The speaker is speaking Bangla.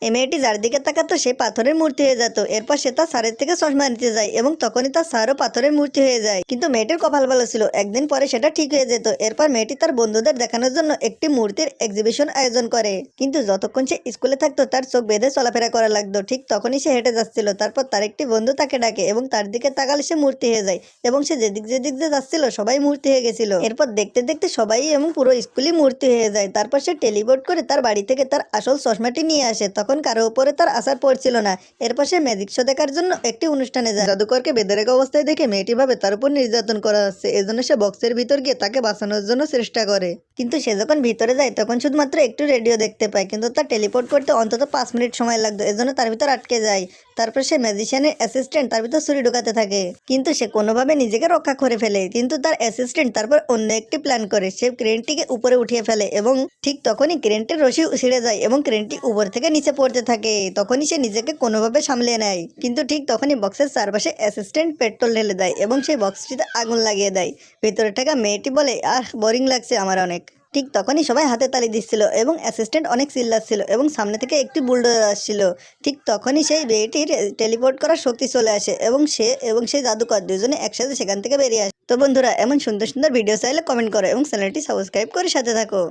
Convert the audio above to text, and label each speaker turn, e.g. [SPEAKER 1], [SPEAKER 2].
[SPEAKER 1] এই মেয়েটি যার দিকে তাকাতো সে পাথরের মূর্তি হয়ে যেত। এরপর সে তার স্যারের থেকে চশমা নিতে যায় এবং তখনই তার স্যারও পাথরের মূর্তি হয়ে যায়। কিন্তু মেয়েটির কপাল ভালো ছিল, একদিন পরে সেটা ঠিক হয়ে যেত। এরপর মেয়েটি তার বন্ধুদের দেখানোর জন্য একটি মূর্তির এক্সিবিশন আয়োজন করে। কিন্তু যতক্ষণ সে স্কুলে থাকতো তার চোখ বেঁধে চলাফেরা করা লাগতো। ঠিক তখনই সে হেঁটে যাচ্ছিল, তারপর তার একটি বন্ধু তাকে ডাকে এবং তার দিকে তাকালে সে মূর্তি হয়ে যায় এবং সে যেদিক যেদিক দিয়ে যাচ্ছিল সবাই মূর্তি হয়ে গেছিল। এরপর দেখতে দেখতে সবাই এবং পুরো স্কুলই মূর্তি হয়ে যায়। তারপর সে টেলিপোর্ট করে তার বাড়ি থেকে তার আসল চশমাটি নিয়ে আসে। তখন কারো উপরে তার আসার পড়ছিল না। এরপর সে ম্যাজিক শো দেখার জন্য একটি অনুষ্ঠানে যায়। জাদুকরকে বেঁধে রাখা অবস্থায় দেখে মেয়েটি ভাবে তার উপর নির্যাতন করা হচ্ছে, এজন্য সে বক্সের ভিতর গিয়ে তাকে বাঁচানোর জন্য চেষ্টা করে। কিন্তু সে যখন ভিতরে যায় তখন শুধুমাত্র একটু রেডিও দেখতে পায়, কিন্তু তার টেলিপোর্ট করতে অন্তত 5 মিনিট সময় লাগতো, এজন্য তার ভিতর আটকে যায়। তারপর সে ম্যাজিশিয়ানের অ্যাসিস্ট্যান্ট তার ভিতর ছুরি ঢুকাতে থাকে, কিন্তু সে কোনোভাবে নিজেকে রক্ষা করে ফেলে। কিন্তু তার অ্যাসিস্ট্যান্ট তারপর অন্য একটি প্ল্যান করে, সে ক্রেনটিকে উপরে উঠিয়ে ফেলে এবং ঠিক তখনই ক্রেনটির রশি ছিঁড়ে যায় এবং ক্রেনটি উপর থেকে নিচে পড়তে থাকে। তখনই সে নিজেকে কোনোভাবে সামলে নেয়, কিন্তু ঠিক তখনই বক্সের চারপাশে অ্যাসিস্ট্যান্ট পেট্রোল ঢেলে দেয় এবং সেই বক্সটিতে আগুন লাগিয়ে দেয়। ভিতরে থাকা মেয়েটি বলে, বোরিং লাগছে আমার অনেক। ঠিক তখনই সবাই হাতে তালি দিচ্ছিল এবং অ্যাসিস্ট্যান্ট অনেক চিল্লাচ্ছিল এবং সামনে থেকে একটি বুলডোজার আসছিল। ঠিক তখনই সেই মেয়েটির টেলিপোর্ট করার শক্তি চলে আসে এবং সেই জাদুকর দুজনে একসাথে সেখান থেকে বেরিয়ে আসে। তো বন্ধুরা, এমন সুন্দর সুন্দর ভিডিও চাইলে কমেন্ট করো এবং চ্যানেলটি সাবস্ক্রাইব করে সাথে থাকো।